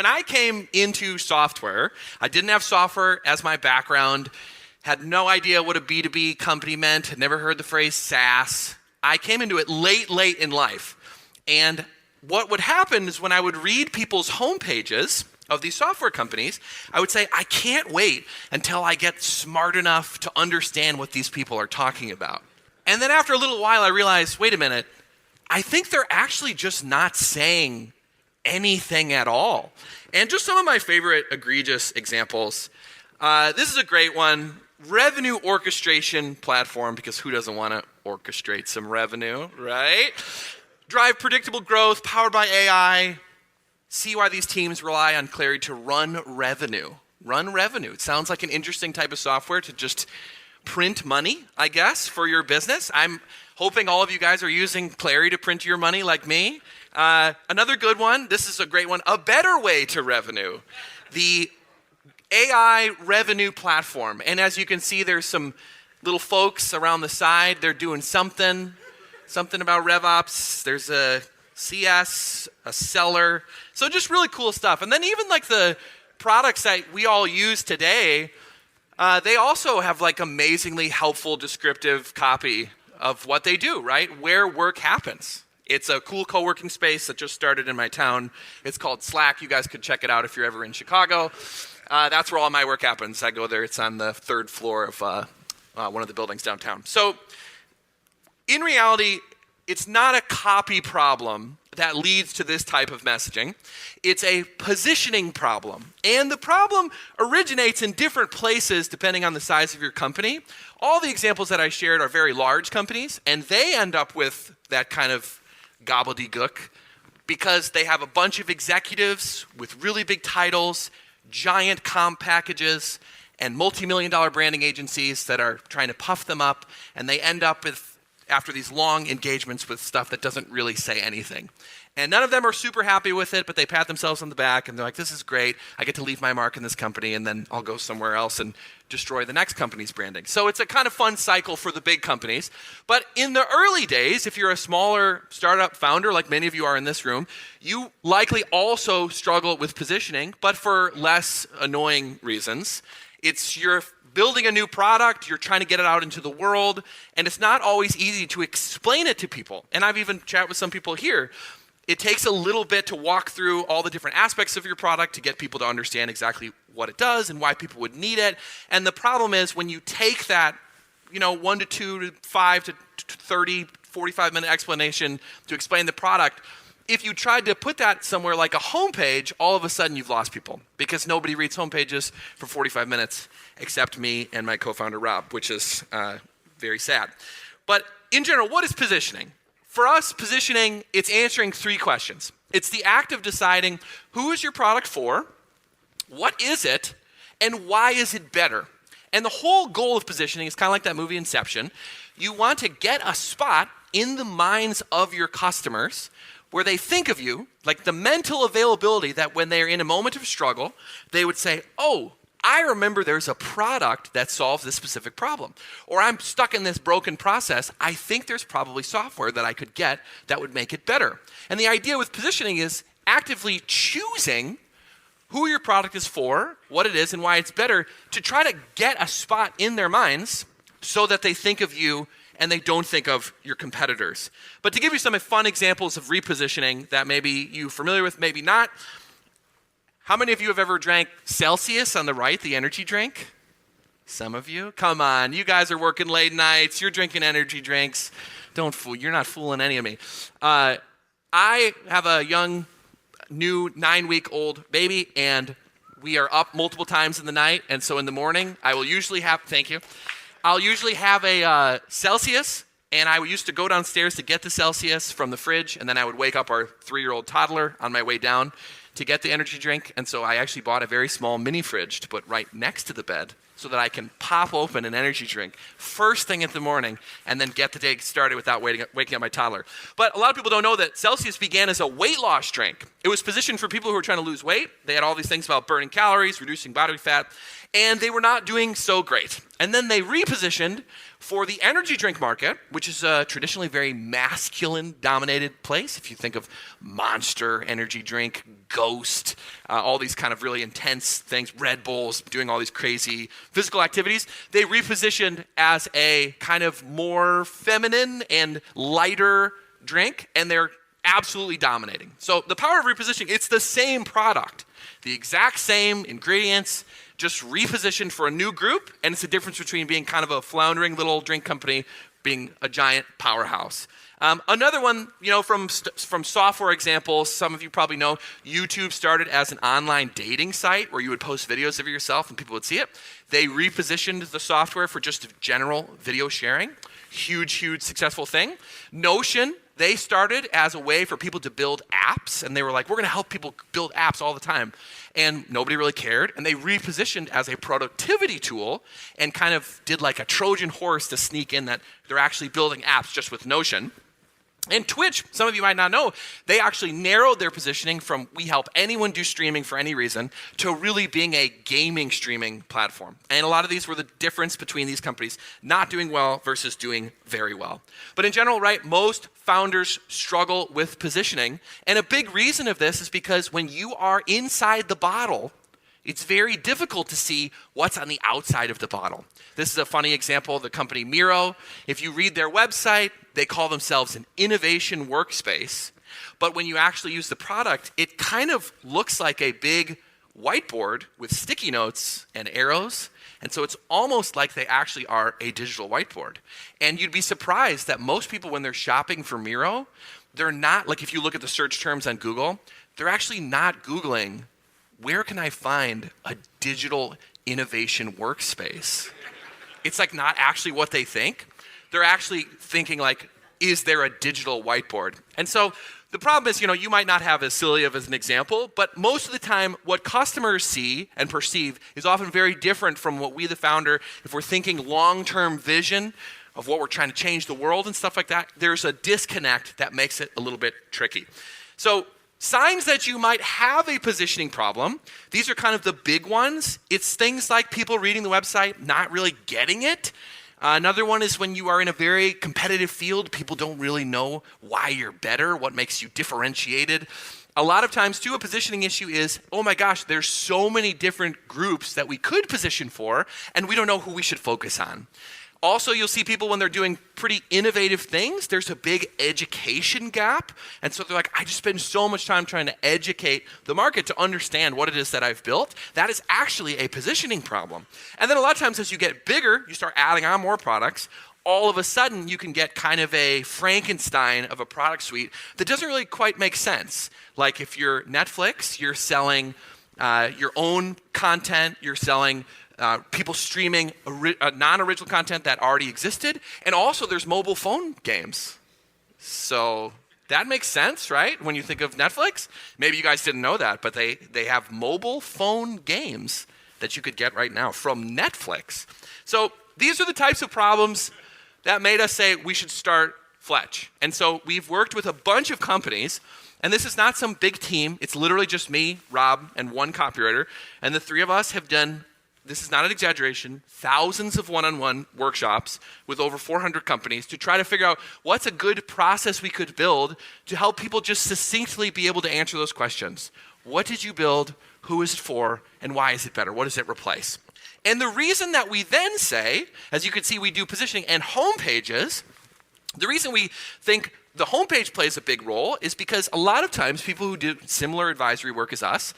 when I came into software, I didn't have software as my background, had no idea what a B2B company meant, had never heard the phrase SaaS. I came into it late in life. And what would happen is when I would read people's homepages of these software companies, I would say, I can't wait until I get smart enough to understand what these people are talking about. And then after a little while, I realized, wait a minute, I think they're actually just not saying anything at all. And just some of my favorite egregious examples. This is a great one. Revenue orchestration platform, because who doesn't want to orchestrate some revenue, right? Drive predictable growth powered by AI. See why these teams rely on Clary to run revenue. Run revenue. It sounds like an interesting type of software to just print money, I guess, for your business. I'm hoping all of you guys are using Clary to print your money like me. Another good one, this is a great one, a better way to revenue. The AI revenue platform. And as you can see, there's some little folks around the side. They're doing something about RevOps. There's a CS, a seller. So just really cool stuff. And then even like the products that we all use today, they also have like amazingly helpful descriptive copy of what they do, right? Where work happens. It's a cool co-working space that just started in my town. It's called Slack. You guys could check it out if you're ever in Chicago. That's where all my work happens. I go there. It's on the 3rd floor of one of the buildings downtown. So in reality, it's not a copy problem that leads to this type of messaging. It's a positioning problem. And the problem originates in different places depending on the size of your company. All the examples that I shared are very large companies, and they end up with that kind of gobbledygook because they have a bunch of executives with really big titles, giant comp packages, and multi-million-dollar branding agencies that are trying to puff them up, and they end up with, after these long engagements, with stuff that doesn't really say anything. And none of them are super happy with it, but they pat themselves on the back, and they're like, this is great. I get to leave my mark in this company, and then I'll go somewhere else and destroy the next company's branding. So it's a kind of fun cycle for the big companies. But in the early days, if you're a smaller startup founder, like many of you are in this room, you likely also struggle with positioning, but for less annoying reasons. You're building a new product, you're trying to get it out into the world, and it's not always easy to explain it to people. And I've even chatted with some people here. It takes a little bit to walk through all the different aspects of your product to get people to understand exactly what it does and why people would need it. And the problem is when you take that, 1 to 2 to 5 to 30, 45-minute explanation to explain the product, if you tried to put that somewhere like a homepage, all of a sudden you've lost people because nobody reads homepages for 45 minutes except me and my co-founder Rob, which is very sad. But in general, what is positioning? For us, positioning, it's answering 3 questions. It's the act of deciding who is your product for, what is it, and why is it better? And the whole goal of positioning is kind of like that movie Inception. You want to get a spot in the minds of your customers where they think of you, like the mental availability that when they're in a moment of struggle, they would say, oh, I remember there's a product that solves this specific problem. Or I'm stuck in this broken process. I think there's probably software that I could get that would make it better. And the idea with positioning is actively choosing who your product is for, what it is, and why it's better to try to get a spot in their minds so that they think of you and they don't think of your competitors. But to give you some fun examples of repositioning that maybe you're familiar with, maybe not, how many of you have ever drank Celsius on the right, the energy drink? Some of you? Come on, you guys are working late nights, you're drinking energy drinks. Don't fool, you're not fooling any of me. I have a young, new 9-week-old baby, and we are up multiple times in the night, and so in the morning, I'll usually have a Celsius, and I used to go downstairs to get the Celsius from the fridge, and then I would wake up our 3-year-old toddler on my way down to get the energy drink, and so I actually bought a very small mini fridge to put right next to the bed so that I can pop open an energy drink first thing in the morning and then get the day started without waking up my toddler. But a lot of people don't know that Celsius began as a weight loss drink. It was positioned for people who were trying to lose weight. They had all these things about burning calories, reducing body fat, and they were not doing so great. And then they repositioned for the energy drink market, which is a traditionally very masculine-dominated place. If you think of Monster energy drink, Ghost, all these kind of really intense things, Red Bulls, doing all these crazy physical activities. They repositioned as a kind of more feminine and lighter drink, and they're absolutely dominating. So the power of repositioning, it's the same product, the exact same ingredients, just repositioned for a new group, and it's the difference between being kind of a floundering little drink company being a giant powerhouse. Another one, from software examples, some of you probably know, YouTube started as an online dating site where you would post videos of yourself and people would see it. They repositioned the software for just general video sharing. Huge successful thing. Notion, they started as a way for people to build apps, and they were like, we're going to help people build apps all the time. And nobody really cared, and they repositioned as a productivity tool and kind of did like a Trojan horse to sneak in that they're actually building apps just with Notion. And Twitch, some of you might not know, they actually narrowed their positioning from we help anyone do streaming for any reason to really being a gaming streaming platform. And a lot of these were the difference between these companies not doing well versus doing very well. But in general, right, most founders struggle with positioning. And a big reason of this is because when you are inside the bottle, it's very difficult to see what's on the outside of the bottle. This is a funny example of the company Miro. If you read their website, they call themselves an innovation workspace. But when you actually use the product, it kind of looks like a big whiteboard with sticky notes and arrows. And so it's almost like they actually are a digital whiteboard. And you'd be surprised that most people, when they're shopping for Miro, they're not, like if you look at the search terms on Google, they're actually not Googling, where can I find a digital innovation workspace? It's like not actually what they think. They're actually thinking like, is there a digital whiteboard? And so the problem is, you might not have as silly of as an example, but most of the time what customers see and perceive is often very different from what we, the founder, if we're thinking long-term vision of what we're trying to change the world and stuff like that, there's a disconnect that makes it a little bit tricky. So signs that you might have a positioning problem, these are kind of the big ones. It's things like people reading the website, not really getting it. Another one is when you are in a very competitive field, people don't really know why you're better, what makes you differentiated. A lot of times, too, a positioning issue is, oh my gosh, there's so many different groups that we could position for, and we don't know who we should focus on. Also, you'll see people when they're doing pretty innovative things, there's a big education gap. And so they're like, I just spend so much time trying to educate the market to understand what it is that I've built. That is actually a positioning problem. And then a lot of times as you get bigger, you start adding on more products. All of a sudden, you can get kind of a Frankenstein of a product suite that doesn't really quite make sense. Like if you're Netflix, you're selling your own content, you're selling people streaming non-original content that already existed, and also there's mobile phone games. So that makes sense, right? When you think of Netflix, maybe you guys didn't know that, but they have mobile phone games that you could get right now from Netflix. So these are the types of problems that made us say we should start Fletch. And so we've worked with a bunch of companies, and this is not some big team. It's literally just me, Rob, and one copywriter, and the three of us have done, this is not an exaggeration, thousands of one-on-one workshops with over 400 companies to try to figure out what's a good process we could build to help people just succinctly be able to answer those questions. What did you build? Who is it for? And why is it better? What does it replace? And the reason that we then say, as you can see, we do positioning and homepages, the reason we think the homepage plays a big role is because a lot of times people who do similar advisory work as us,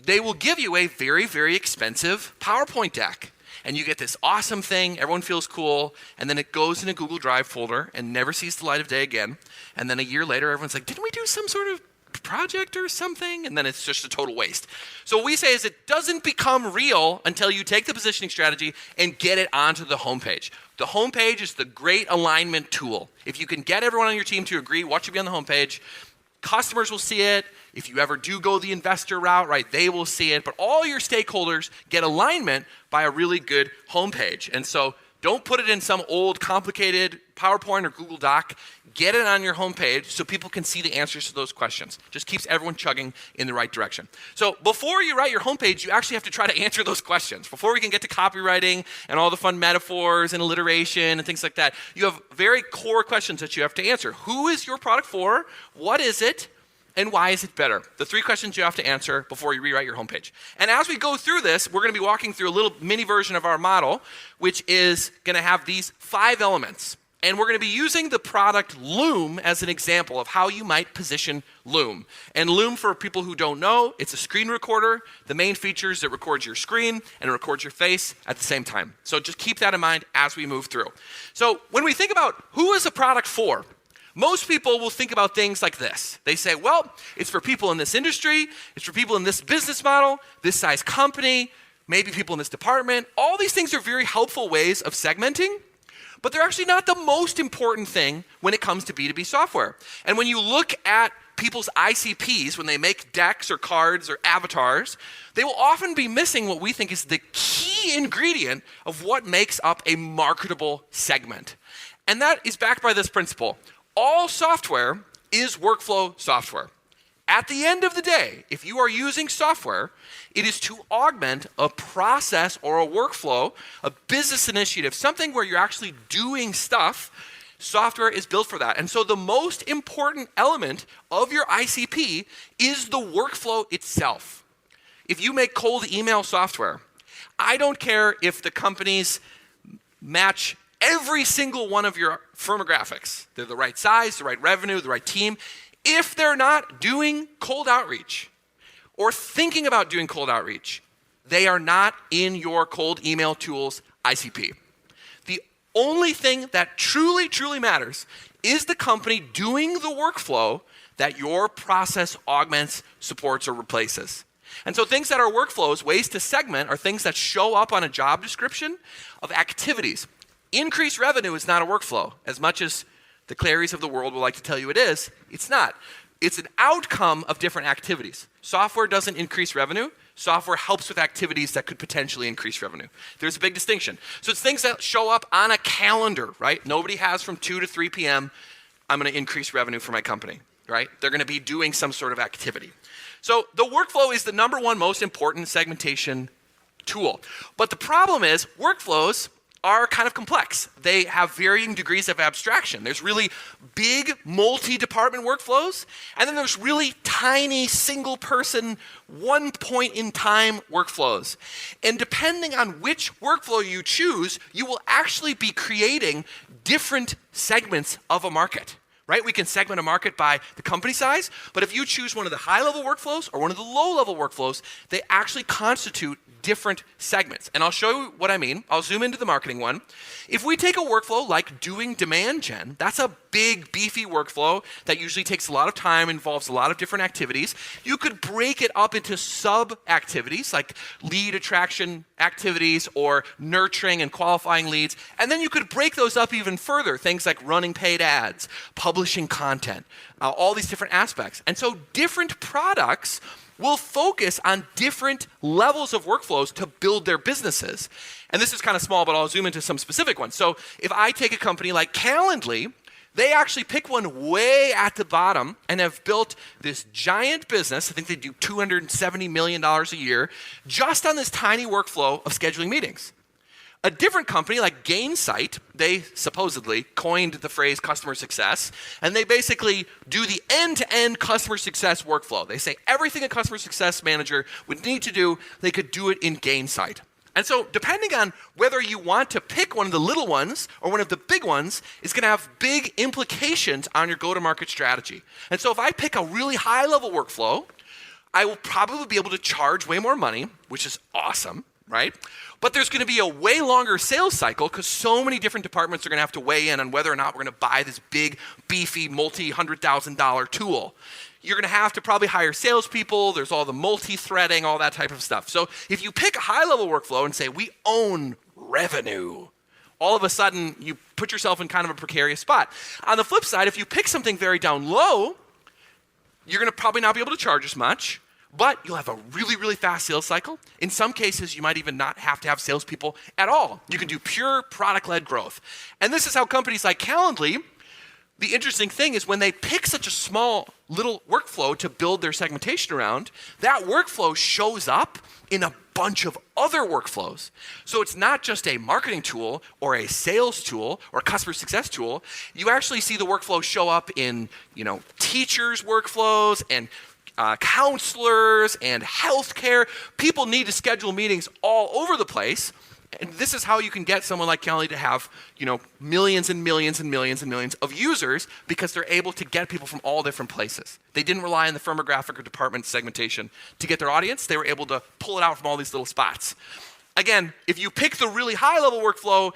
they will give you a very, very expensive PowerPoint deck. And you get this awesome thing, everyone feels cool, and then it goes in a Google Drive folder and never sees the light of day again. And then a year later, everyone's like, didn't we do some sort of project or something? And then it's just a total waste. So what we say is it doesn't become real until you take the positioning strategy and get it onto the homepage. The homepage is the great alignment tool. If you can get everyone on your team to agree what should be on the homepage, customers will see it. If you ever do go the investor route, right, they will see it. But all your stakeholders get alignment by a really good homepage. And so don't put it in some old complicated PowerPoint or Google Doc. Get it on your homepage so people can see the answers to those questions. Just keeps everyone chugging in the right direction. So before you write your homepage, you actually have to try to answer those questions. Before we can get to copywriting and all the fun metaphors and alliteration and things like that, you have very core questions that you have to answer. Who is your product for? What is it? and why is it better? The 3 questions you have to answer before you rewrite your homepage. And as we go through this, we're going to be walking through a little mini version of our model, which is going to have these 5 elements. And we're going to be using the product Loom as an example of how you might position Loom. And Loom, for people who don't know, it's a screen recorder. The main feature is it records your screen and it records your face at the same time. So just keep that in mind as we move through. So when we think about who is a product for, most people will think about things like this. They say, well, it's for people in this industry, it's for people in this business model, this size company, maybe people in this department. All these things are very helpful ways of segmenting, but they're actually not the most important thing when it comes to B2B software. And when you look at people's ICPs, when they make decks or cards or avatars, they will often be missing what we think is the key ingredient of what makes up a marketable segment. And that is backed by this principle. All software is workflow software. At the end of the day, if you are using software, it is to augment a process or a workflow, a business initiative, something where you're actually doing stuff. Software is built for that. And so the most important element of your ICP is the workflow itself. If you make cold email software, I don't care if the companies match every single one of your firmographics. They're the right size, the right revenue, the right team. If they're not doing cold outreach or thinking about doing cold outreach, they are not in your cold email tools ICP. The only thing that truly, truly matters is the company doing the workflow that your process augments, supports, or replaces. And so things that are workflows, ways to segment, are things that show up on a job description of activities. Increased revenue is not a workflow. As much as the Clarys of the world will like to tell you it is, it's not. It's an outcome of different activities. Software doesn't increase revenue. Software helps with activities that could potentially increase revenue. There's a big distinction. So it's things that show up on a calendar, right? Nobody has from 2 to 3 p.m., I'm going to increase revenue for my company, right? They're going to be doing some sort of activity. So the workflow is the number one most important segmentation tool. But the problem is workflows are kind of complex. They have varying degrees of abstraction. There's really big multi-department workflows, and then there's really tiny single-person, one point in time workflows. And depending on which workflow you choose, you will actually be creating different segments of a market. Right? We can segment a market by the company size, but if you choose one of the high-level workflows or one of the low-level workflows, they actually constitute different segments. And I'll show you what I mean. I'll zoom into the marketing one. If we take a workflow like doing demand gen, that's a big, beefy workflow that usually takes a lot of time, involves a lot of different activities. You could break it up into sub-activities like lead attraction activities or nurturing and qualifying leads. And then you could break those up even further, things like running paid ads, publishing content, all these different aspects. And so different products will focus on different levels of workflows to build their businesses. And this is kind of small, but I'll zoom into some specific ones. So if I take a company like Calendly, they actually pick one way at the bottom and have built this giant business. I think they do $270 million a year just on this tiny workflow of scheduling meetings. A different company like Gainsight, they supposedly coined the phrase customer success, and they basically do the end-to-end customer success workflow. They say everything a customer success manager would need to do, they could do it in Gainsight. And so depending on whether you want to pick one of the little ones or one of the big ones is going to have big implications on your go-to-market strategy. And so if I pick a really high-level workflow, I will probably be able to charge way more money, which is awesome, right? But there's going to be a way longer sales cycle because so many different departments are going to have to weigh in on whether or not we're going to buy this big, beefy, multi-$100,000 tool. You're going to have to probably hire salespeople. There's all the multi-threading, all that type of stuff. So if you pick a high-level workflow and say, we own revenue, all of a sudden you put yourself in kind of a precarious spot. On the flip side, if you pick something very down low, you're going to probably not be able to charge as much, but you'll have a really, really fast sales cycle. In some cases, you might even not have to have salespeople at all. You can do pure product-led growth. And this is how companies like Calendly, the interesting thing is when they pick such a small little workflow to build their segmentation around, that workflow shows up in a bunch of other workflows. So it's not just a marketing tool or a sales tool or customer success tool. You actually see the workflow show up in, teachers' workflows and counselors and healthcare. People need to schedule meetings all over the place. And this is how you can get someone like Calendly to have, millions and millions and millions and millions of users, because they're able to get people from all different places. They didn't rely on the firmographic or department segmentation to get their audience. They were able to pull it out from all these little spots. Again, if you pick the really high-level workflow,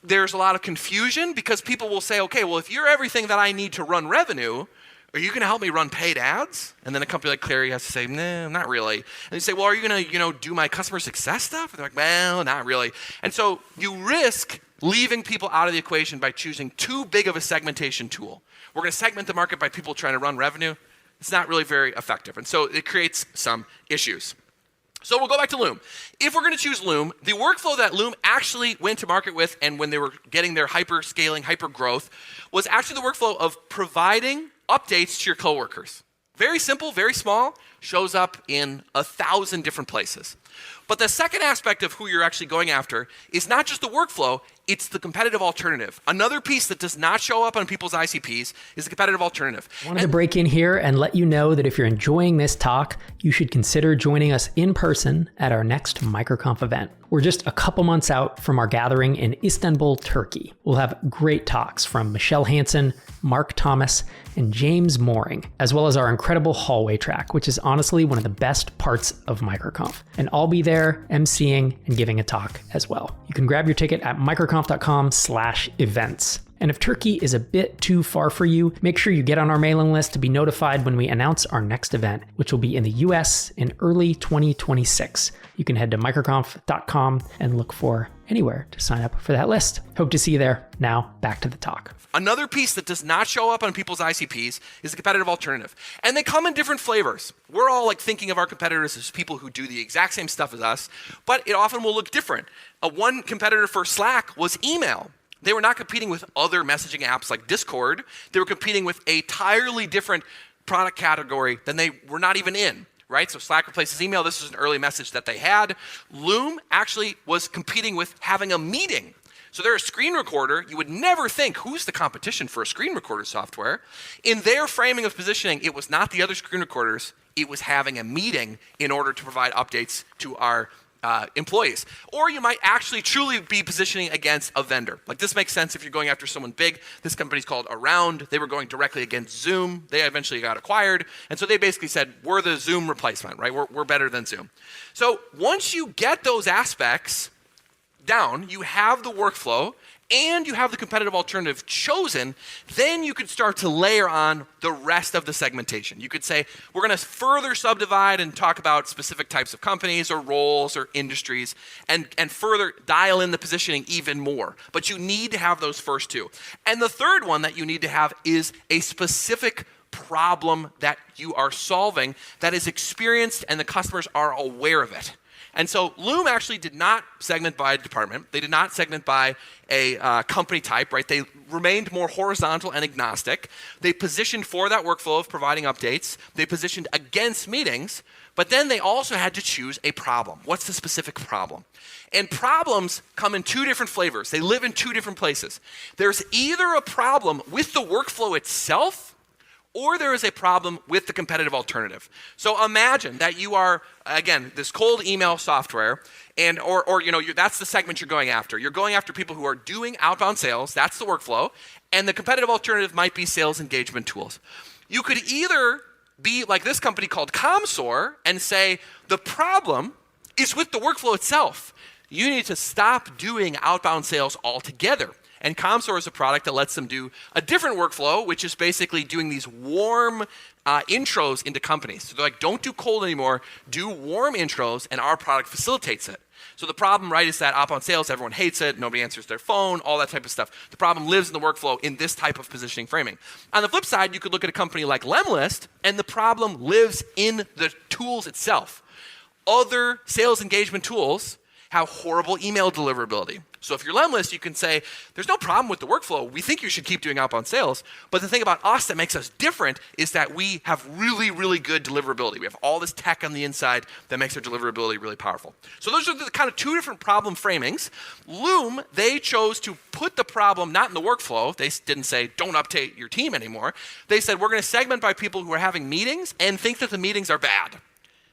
there's a lot of confusion, because people will say, okay, well, if you're everything that I need to run revenue, are you going to help me run paid ads? And then a company like Clary has to say, no, not really. And you say, well, are you going to, do my customer success stuff? And they're like, well, not really. And so you risk leaving people out of the equation by choosing too big of a segmentation tool. We're going to segment the market by people trying to run revenue. It's not really very effective. And so it creates some issues. So we'll go back to Loom. If we're going to choose Loom, the workflow that Loom actually went to market with, and when they were getting their hyper-scaling, hyper-growth, was actually the workflow of providing updates to your coworkers. Very simple, very small, shows up in 1,000 different places. But the second aspect of who you're actually going after is not just the workflow, it's the competitive alternative. Another piece that does not show up on people's ICPs is the competitive alternative. I wanted to break in here and let you know that if you're enjoying this talk, you should consider joining us in person at our next MicroConf event. We're just a couple months out from our gathering in Istanbul, Turkey. We'll have great talks from Michelle Hansen, Mark Thomas, and James Mooring, as well as our incredible hallway track, which is honestly one of the best parts of MicroConf. And I'll be there emceeing and giving a talk as well. You can grab your ticket at microconf.com/events. And if Turkey is a bit too far for you, make sure you get on our mailing list to be notified when we announce our next event, which will be in the US in early 2026. You can head to microconf.com and look for anywhere to sign up for that list. Hope to see you there. Now, back to the talk. Another piece that does not show up on people's ICPs is the competitive alternative. And they come in different flavors. We're all thinking of our competitors as people who do the exact same stuff as us, but it often will look different. One competitor for Slack was email. They were not competing with other messaging apps like Discord. They were competing with a entirely different product category than they were not even in, right? So Slack replaces email. This was an early message that they had. Loom actually was competing with having a meeting. So they're a screen recorder. You would never think, who's the competition for a screen recorder software? In their framing of positioning, it was not the other screen recorders. It was having a meeting in order to provide updates to our employees. Or you might actually truly be positioning against a vendor. This makes sense if you're going after someone big. This company's called Around. They were going directly against Zoom. They eventually got acquired. And so they basically said, we're the Zoom replacement, right? We're better than Zoom. So once you get those aspects down, you have the workflow and you have the competitive alternative chosen, then you could start to layer on the rest of the segmentation. You could say, we're going to further subdivide and talk about specific types of companies or roles or industries and further dial in the positioning even more. But you need to have those first two. And the third one that you need to have is a specific problem that you are solving that is experienced and the customers are aware of it. And so Loom actually did not segment by department. They did not segment by a company type, right? They remained more horizontal and agnostic. They positioned for that workflow of providing updates. They positioned against meetings, but then they also had to choose a problem. What's the specific problem? And problems come in two different flavors. They live in two different places. There's either a problem with the workflow itself, or there is a problem with the competitive alternative. So imagine that you are, again, this cold email software, and that's the segment you're going after. You're going after people who are doing outbound sales. That's the workflow. And the competitive alternative might be sales engagement tools. You could either be like this company called ComSor and say, the problem is with the workflow itself. You need to stop doing outbound sales altogether. And ComSor is a product that lets them do a different workflow, which is basically doing these warm intros into companies. So they're like, don't do cold anymore, do warm intros, and our product facilitates it. So the problem, right, is that outbound sales, everyone hates it, nobody answers their phone, all that type of stuff. The problem lives in the workflow in this type of positioning framing. On the flip side, you could look at a company like Lemlist, and the problem lives in the tools itself. Other sales engagement tools have horrible email deliverability. So if you're Lemlist, you can say, there's no problem with the workflow. We think you should keep doing outbound sales. But the thing about us that makes us different is that we have really, really good deliverability. We have all this tech on the inside that makes our deliverability really powerful. So those are the kind of two different problem framings. Loom, they chose to put the problem not in the workflow. They didn't say, don't update your team anymore. They said, we're going to segment by people who are having meetings and think that the meetings are bad.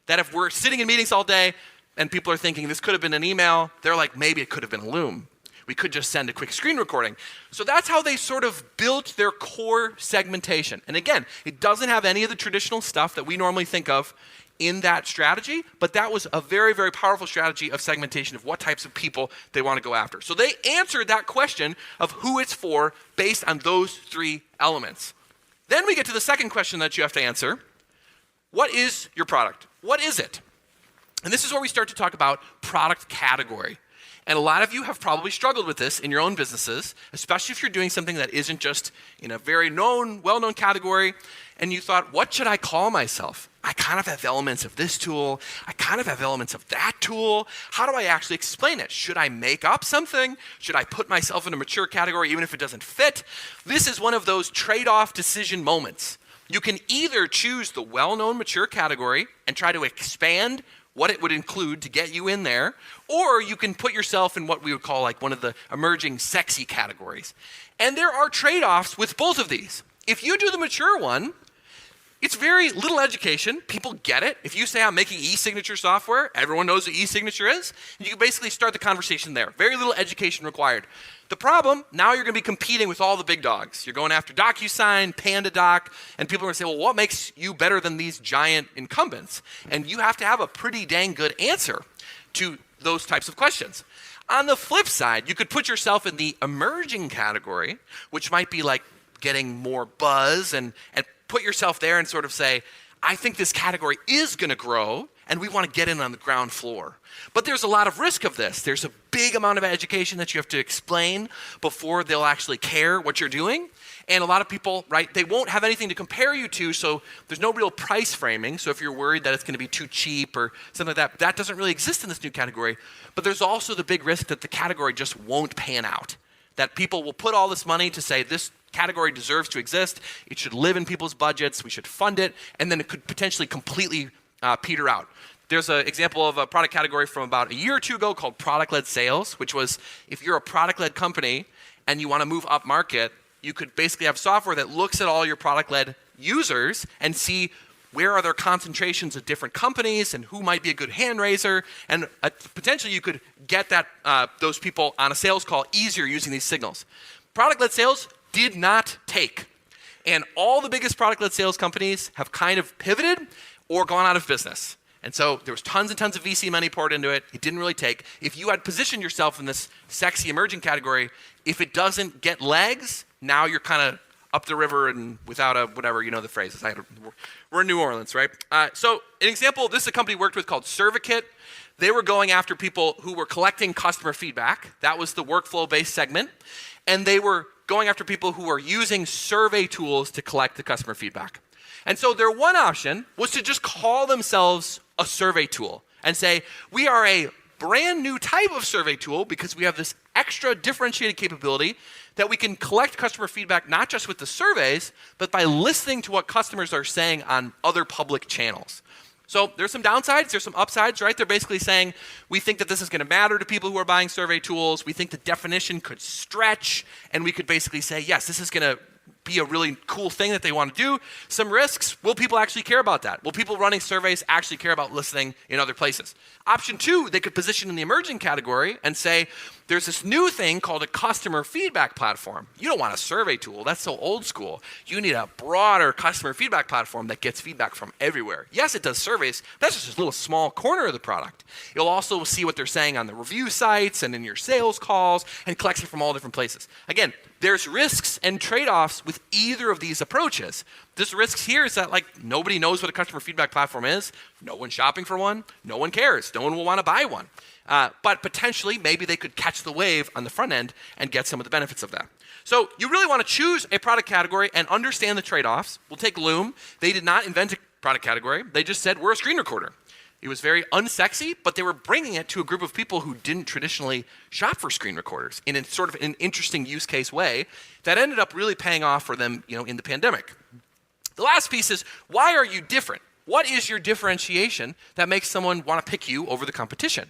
That if we're sitting in meetings all day, and people are thinking this could have been an email, they're like, maybe it could have been a Loom. We could just send a quick screen recording. So that's how they sort of built their core segmentation. And again, it doesn't have any of the traditional stuff that we normally think of in that strategy, but that was a very, very powerful strategy of segmentation of what types of people they want to go after. So they answered that question of who it's for based on those three elements. Then we get to the second question that you have to answer. What is your product? What is it? And this is where we start to talk about product category. And a lot of you have probably struggled with this in your own businesses, especially if you're doing something that isn't just in a very well-known category, and you thought, what should I call myself? I kind of have elements of this tool. I kind of have elements of that tool. How do I actually explain it? Should I make up something? Should I put myself in a mature category even if it doesn't fit? This is one of those trade-off decision moments. You can either choose the well-known mature category and try to expand what it would include to get you in there, or you can put yourself in what we would call like one of the emerging sexy categories. And there are trade-offs with both of these. If you do the mature one, it's very little education. People get it. If you say I'm making e-signature software, everyone knows what e-signature is. And you can basically start the conversation there. Very little education required. The problem, now you're going to be competing with all the big dogs. You're going after DocuSign, PandaDoc, and people are going to say, well, what makes you better than these giant incumbents? And you have to have a pretty dang good answer to those types of questions. On the flip side, you could put yourself in the emerging category, which might be like getting more buzz, and put yourself there and sort of say, I think this category is going to grow, and we want to get in on the ground floor. But there's a lot of risk of this. There's a big amount of education that you have to explain before they'll actually care what you're doing. And a lot of people, right, they won't have anything to compare you to, so there's no real price framing. So if you're worried that it's going to be too cheap or something like that, that doesn't really exist in this new category. But there's also the big risk that the category just won't pan out. That people will put all this money to say this category deserves to exist, it should live in people's budgets, we should fund it, and then it could potentially completely peter out. There's an example of a product category from about a year or two ago called product-led sales, which was if you're a product-led company and you want to move up market, you could basically have software that looks at all your product-led users and see where are there concentrations of different companies and who might be a good hand raiser, and potentially you could get that those people on a sales call easier using these signals. Product-led sales did not take. And all the biggest product-led sales companies have kind of pivoted or gone out of business. And so there was tons and tons of VC money poured into it. It didn't really take. If you had positioned yourself in this sexy emerging category, if it doesn't get legs, now you're kind of up the river and without a whatever, you know the phrases. We're in New Orleans, right? So an example, this is a company we worked with called Servikit. They were going after people who were collecting customer feedback. That was the workflow-based segment. And they were going after people who are using survey tools to collect the customer feedback. And so their one option was to just call themselves a survey tool and say, we are a brand new type of survey tool because we have this extra differentiated capability that we can collect customer feedback not just with the surveys, but by listening to what customers are saying on other public channels. So there's some downsides, there's some upsides, right? They're basically saying, we think that this is going to matter to people who are buying survey tools. We think the definition could stretch, and we could basically say, yes, this is going to be a really cool thing that they want to do. Some risks, will people actually care about that? Will people running surveys actually care about listening in other places? Option two, they could position in the emerging category and say, there's this new thing called a customer feedback platform. You don't want a survey tool, that's so old school. You need a broader customer feedback platform that gets feedback from everywhere. Yes, it does surveys, that's just a little small corner of the product. You'll also see what they're saying on the review sites and in your sales calls and collects it from all different places. Again, there's risks and trade-offs with either of these approaches. This risks here is that like nobody knows what a customer feedback platform is. No one's shopping for one. No one cares. No one will want to buy one. But potentially, maybe they could catch the wave on the front end and get some of the benefits of that. So you really want to choose a product category and understand the trade-offs. We'll take Loom. They did not invent a product category. They just said, we're a screen recorder. It was very unsexy, but they were bringing it to a group of people who didn't traditionally shop for screen recorders in a sort of an interesting use case way that ended up really paying off for them, in the pandemic. The last piece is, why are you different? What is your differentiation that makes someone want to pick you over the competition?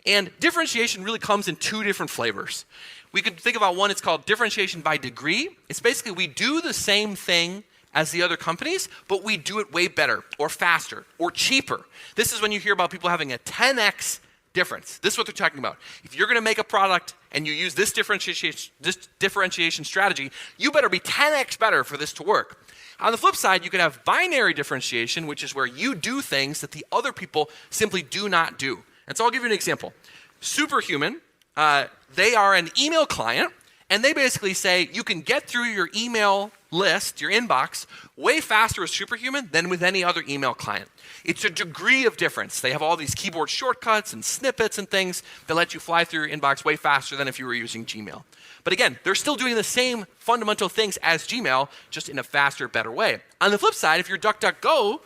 And differentiation really comes in two different flavors. We could think about one, it's called differentiation by degree. It's basically we do the same thing as the other companies, but we do it way better or faster or cheaper. This is when you hear about people having a 10x difference. This is what they're talking about. If you're going to make a product and you use this differentiation strategy, you better be 10x better for this to work. On the flip side, you could have binary differentiation, which is where you do things that the other people simply do not do. And so I'll give you an example. Superhuman, they are an email client, and they basically say you can get through your email list, your inbox, way faster with Superhuman than with any other email client. It's a degree of difference. They have all these keyboard shortcuts and snippets and things that let you fly through your inbox way faster than if you were using Gmail. But again, they're still doing the same fundamental things as Gmail, just in a faster, better way. On the flip side, if you're DuckDuckGo,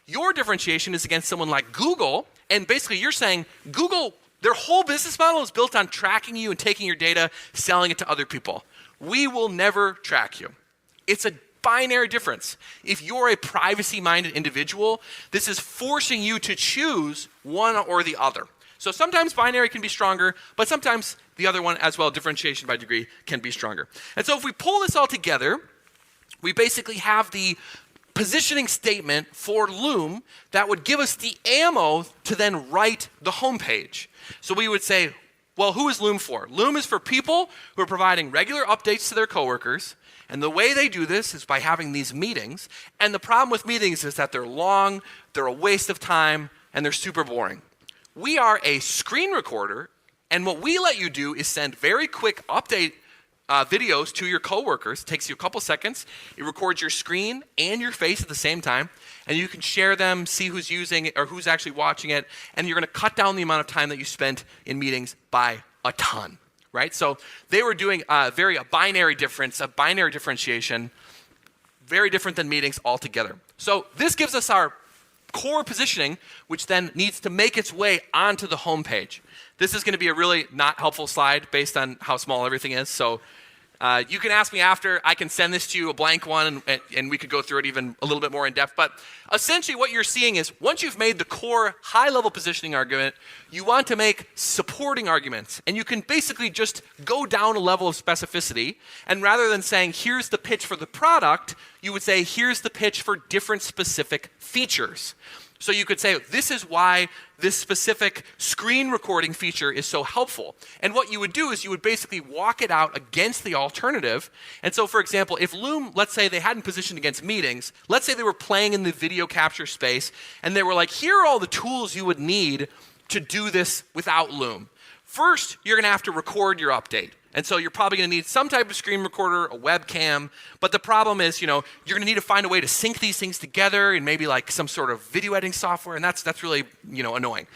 your differentiation is against someone like Google, and basically you're saying Google, their whole business model is built on tracking you and taking your data, selling it to other people. We will never track you. It's a binary difference. If you're a privacy-minded individual, this is forcing you to choose one or the other. So sometimes binary can be stronger, but sometimes the other one as well, differentiation by degree, can be stronger. And so if we pull this all together, we basically have the positioning statement for Loom that would give us the ammo to then write the homepage. So we would say, well, who is Loom for? Loom is for people who are providing regular updates to their coworkers. And the way they do this is by having these meetings. And the problem with meetings is that they're long, they're a waste of time, and they're super boring. We are a screen recorder, and what we let you do is send very quick update videos to your coworkers. It takes you a couple seconds. It records your screen and your face at the same time, and you can share them, see who's using it or who's actually watching it, and you're going to cut down the amount of time that you spent in meetings by a ton. Right? So they were doing a binary differentiation, very different than meetings altogether. So this gives us our core positioning, which then needs to make its way onto the homepage. This is going to be a really not helpful slide based on how small everything is. So you can ask me after. I can send this to you, a blank one, and we could go through it even a little bit more in depth. But essentially what you're seeing is once you've made the core high-level positioning argument, you want to make supporting arguments. And you can basically just go down a level of specificity. And rather than saying, here's the pitch for the product, you would say, here's the pitch for different specific features. So you could say, this is why this specific screen recording feature is so helpful. And what you would do is you would basically walk it out against the alternative. And so, for example, if Loom, let's say they hadn't positioned against meetings, let's say they were playing in the video capture space, and they were like, here are all the tools you would need to do this without Loom. First, you're going to have to record your update. And so you're probably going to need some type of screen recorder, a webcam. But the problem is, you're going to need to find a way to sync these things together in maybe like some sort of video editing software. And that's really, annoying.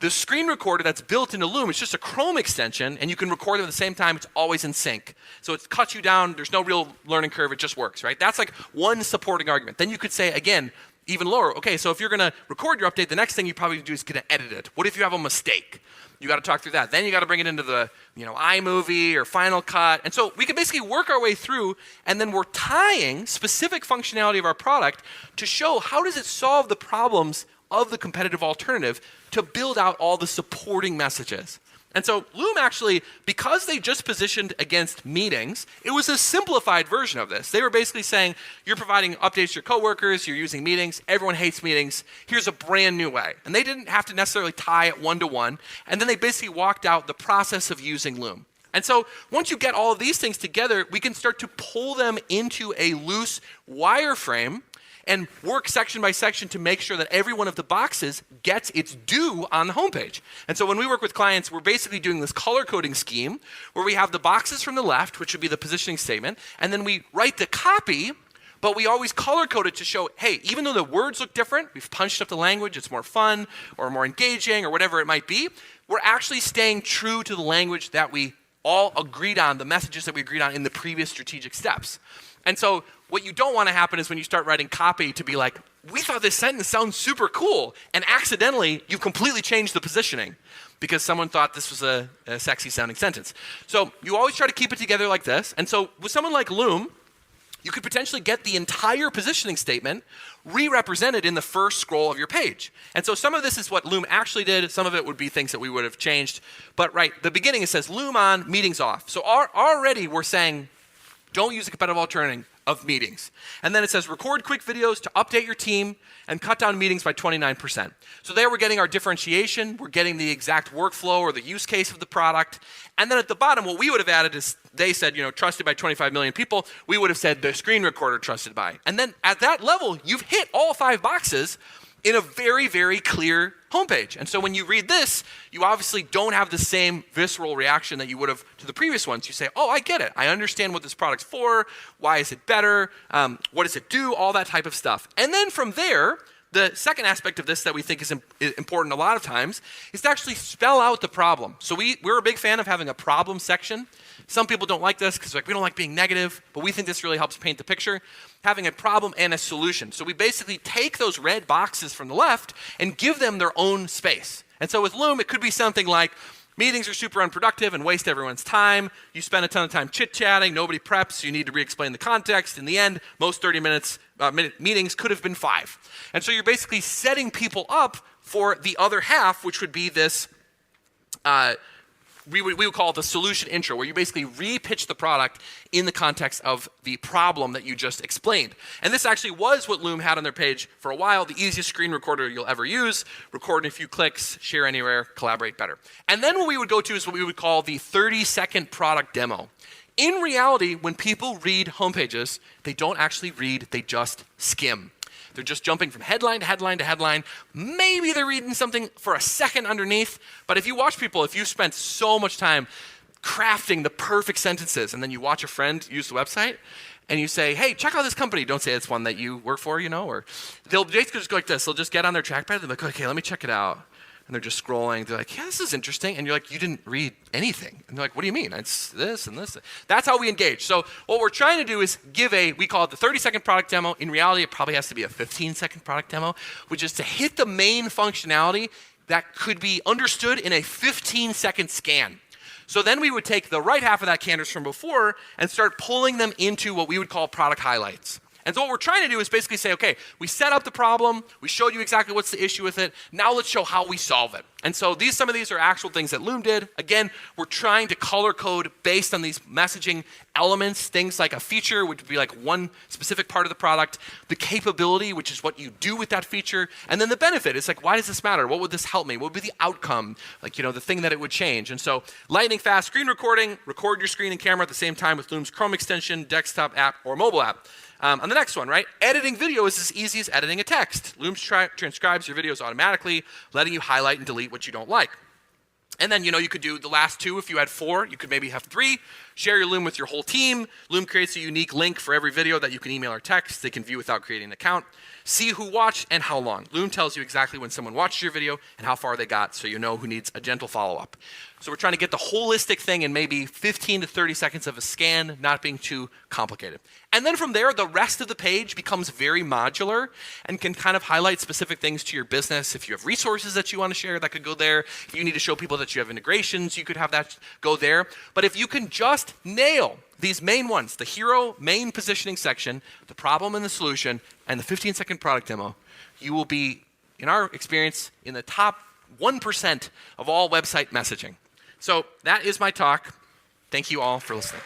The screen recorder that's built into Loom is just a Chrome extension, and you can record them at the same time. It's always in sync. So it cuts you down. There's no real learning curve. It just works, right? That's like one supporting argument. Then you could say, again, even lower. Okay, so if you're going to record your update, the next thing you probably do is get to edit it. What if you have a mistake? You got to talk through that. Then you got to bring it into the, iMovie or Final Cut. And so we can basically work our way through, and then we're tying specific functionality of our product to show how does it solve the problems of the competitive alternative to build out all the supporting messages. And so Loom actually, because they just positioned against meetings, it was a simplified version of this. They were basically saying, you're providing updates to your coworkers, you're using meetings, everyone hates meetings, here's a brand new way. And they didn't have to necessarily tie it one-to-one, and then they basically walked out the process of using Loom. And so once you get all of these things together, we can start to pull them into a loose wireframe and work section by section to make sure that every one of the boxes gets its due on the homepage. And so when we work with clients, we're basically doing this color coding scheme where we have the boxes from the left, which would be the positioning statement, and then we write the copy, but we always color code it to show, hey, even though the words look different, we've punched up the language, it's more fun or more engaging or whatever it might be, we're actually staying true to the language that we all agreed on, the messages that we agreed on in the previous strategic steps. And so what you don't want to happen is when you start writing copy to be like, we thought this sentence sounds super cool, and accidentally you've completely changed the positioning because someone thought this was a sexy sounding sentence. So you always try to keep it together like this. And so with someone like Loom, you could potentially get the entire positioning statement re-represented in the first scroll of your page. And so some of this is what Loom actually did. Some of it would be things that we would have changed. But right, the beginning it says Loom on, meetings off. So already we're saying, don't use a competitive alternative of meetings. And then it says record quick videos to update your team and cut down meetings by 29%. So there we're getting our differentiation, we're getting the exact workflow or the use case of the product. And then at the bottom, what we would have added is, they said, trusted by 25 million people, we would have said the screen recorder trusted by. And then at that level, you've hit all 5 boxes in a very, very clear homepage. And so when you read this, you obviously don't have the same visceral reaction that you would have to the previous ones. You say, oh, I get it. I understand what this product's for. Why is it better? What does it do? All that type of stuff. And then from there, the second aspect of this that we think is important a lot of times is to actually spell out the problem. So we're a big fan of having a problem section. Some people don't like this because we don't like being negative, but we think this really helps paint the picture. Having a problem and a solution. So we basically take those red boxes from the left and give them their own space. And so with Loom, it could be something like, meetings are super unproductive and waste everyone's time. You spend a ton of time chit-chatting, nobody preps, so you need to re-explain the context. In the end, most 30-minute meetings could have been 5. And so you're basically setting people up for the other half, which would be this, we would call it the solution intro, where you basically re-pitch the product in the context of the problem that you just explained. And this actually was what Loom had on their page for a while, the easiest screen recorder you'll ever use, record in a few clicks, share anywhere, collaborate better. And then what we would go to is what we would call the 30-second product demo. In reality, when people read homepages, they don't actually read, they just skim. They're just jumping from headline to headline to headline. Maybe they're reading something for a second underneath, but if you watch people, if you spent so much time crafting the perfect sentences and then you watch a friend use the website and you say, hey, check out this company. Don't say it's one that you work for, or they'll basically just go like this. They'll just get on their trackpad. They're like, okay, let me check it out. And they're just scrolling. They're like, yeah, this is interesting. And you're like, you didn't read anything. And they're like, what do you mean? It's this and this. That's how we engage. So what we're trying to do is we call it the 30-second product demo. In reality, it probably has to be a 15-second product demo, which is to hit the main functionality that could be understood in a 15-second scan. So then we would take the right half of that canvas from before and start pulling them into what we would call product highlights. And so what we're trying to do is basically say, okay, we set up the problem, we showed you exactly what's the issue with it, now let's show how we solve it. And so some of these are actual things that Loom did. Again, we're trying to color code based on these messaging elements, things like a feature, which would be like one specific part of the product, the capability, which is what you do with that feature, and then the benefit. It's like, why does this matter? What would this help me? What would be the outcome? Like, the thing that it would change. And so lightning fast screen recording, record your screen and camera at the same time with Loom's Chrome extension, desktop app, or mobile app. On the next one, right? Editing video is as easy as editing a text. Loom transcribes your videos automatically, letting you highlight and delete what you don't like. And then, you could do the last 2. If you had 4, you could maybe have 3. Share your Loom with your whole team. Loom creates a unique link for every video that you can email or text. They can view without creating an account. See who watched and how long. Loom tells you exactly when someone watched your video and how far they got, so you know who needs a gentle follow-up. So we're trying to get the holistic thing in maybe 15 to 30 seconds of a scan, not being too complicated. And then from there, the rest of the page becomes very modular and can kind of highlight specific things to your business. If you have resources that you want to share, that could go there. If you need to show people that you have integrations, you could have that go there. But if you can just nail these main ones, the hero, main positioning section, the problem and the solution, and the 15-second product demo, you will be, in our experience, in the top 1% of all website messaging. So that is my talk. Thank you all for listening.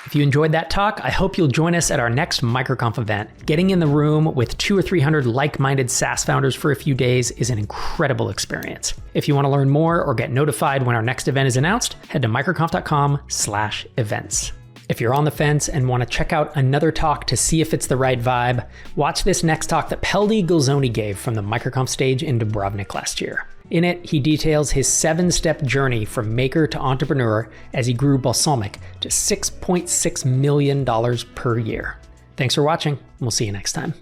If you enjoyed that talk, I hope you'll join us at our next MicroConf event. Getting in the room with 200 or 300 like-minded SaaS founders for a few days is an incredible experience. If you want to learn more or get notified when our next event is announced, head to microconf.com/events. If you're on the fence and want to check out another talk to see if it's the right vibe, watch this next talk that Peldi Gilzoni gave from the MicroConf stage in Dubrovnik last year. In it, he details his 7-step journey from maker to entrepreneur as he grew Balsamiq to $6.6 million per year. Thanks for watching, and we'll see you next time.